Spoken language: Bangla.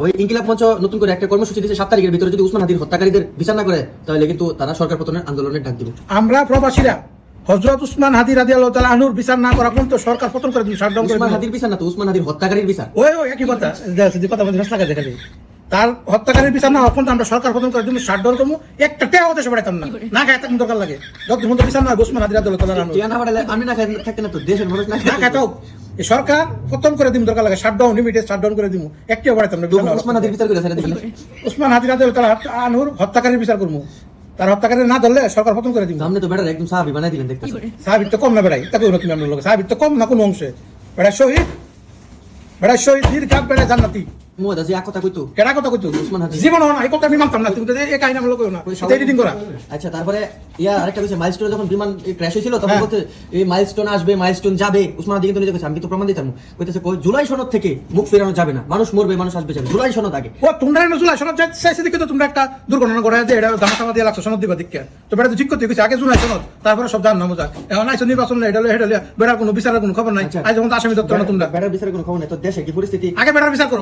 ওই ইনকিলাব মঞ্চ নতুন করে একটা কর্মসূচি দিয়েছে 7 তারিখের ভিতরে যদি উসমান হাদির হত্যাকারীদের বিচার না করে তাহলে কিন্তু তারা সরকার পতনের আন্দোলনের ডাক দিবে। আমরা প্রবাসীরা হযরত উসমান হাদি রাদিয়াল্লাহু তাআলা আনহুর বিচার না করা পর্যন্ত সরকার পতন করে দিন, শাটডাউন করে উসমান দিন। হাদির বিচার না তো উসমান হাদির হত্যাকারীর বিচার। ওই একই কথা যে কথা বলতে ভাষা লাগে দেখালি তার হত্যাকারীর বিচার না হওয়া পর্যন্ত আমরা সরকার পতন করে দিন, শাটডাউন করবো, একটা টেয়াও দেশে বাড়াইতাম না খায় থাকুন দরকার লাগে যত পর্যন্ত বিচার না হয় উসমান হাদি রাদিয়াল্লাহু তাআলা আনহু টিয়া না বাড়ালে আমি না খাই থাকতে না তো দেশের মানুষ না না খায় থাক এই সরকার পতন করে দিন দরকার লাগে, শাটডাউন লিমিটেড শাটডাউন করে দিমু, একটিও বাড়াইতাম না। উসমান হাদির বিচার করে ছেড়ে দিবেন। উসমান হাদি রাদিয়াল্লাহু তাআলা আনহুর হত্যাকারীর বিচার করবো, তার হত্যাকারী না ধরলে সরকার পতন করে দিন। সামনে তো বেটার একদম সাহাবী বানাই দিলেন দেখতে। সাহাবিত তো কম না বেড়াই তাকে তুমি আমরা লোক সাহাবিত তো কম না কোনো অংশে বেড়া শহীদ বীর কাপ বেড়া জান্নাতি মুহাদ আছে এক কথা কইতো। কেডা কথা কইতো উসমান হাদি জীবন না এই কথা আমি মানতাম না, তুমি তো এই কাহিনী আমরা লোক না এডিটিং করা। আচ্ছা তারপরে আরেকটা বিষয় মাইলস্টোনে যখন বিমান ক্র্যাশ হয়েছিল তখন হ্যাঁ। বলতে এই মাইলস্টোন আসবে মাইলস্টোন যাবে উসমান হাদি কিন্তু নিজে কইছে আমি কিন্তু প্রমাণ দিতাম কইতেছে জুলাই সনদ থেকে মুখ ফেরানো যাবে না, মানুষ মরবে মানুষ আসবে যাবে জুলাই সনদ আগে। ও তোমরা নজুল সনদ চাইছে দেখে তো তোমরা একটা দুর্ঘটনা ঘটায় যে এটা দামা দিয়ে লাগছে সনদ দিবা দিকে তো বেড়া তো ঠিক করতে গেছে আগে জুলাই সনদ তারপরে সব জান নামো যাক এখন আইছো নির্বাচন না এটা বেড়ার কোনো বিচারের কোনো খবর নাই। আজ যখন আসামি দপ্তর না তোমরা বেটার বিচারের কোনো খবর নেই তো দেশে কি পরিস্থিতি আগে বেড়ার বিচার করো।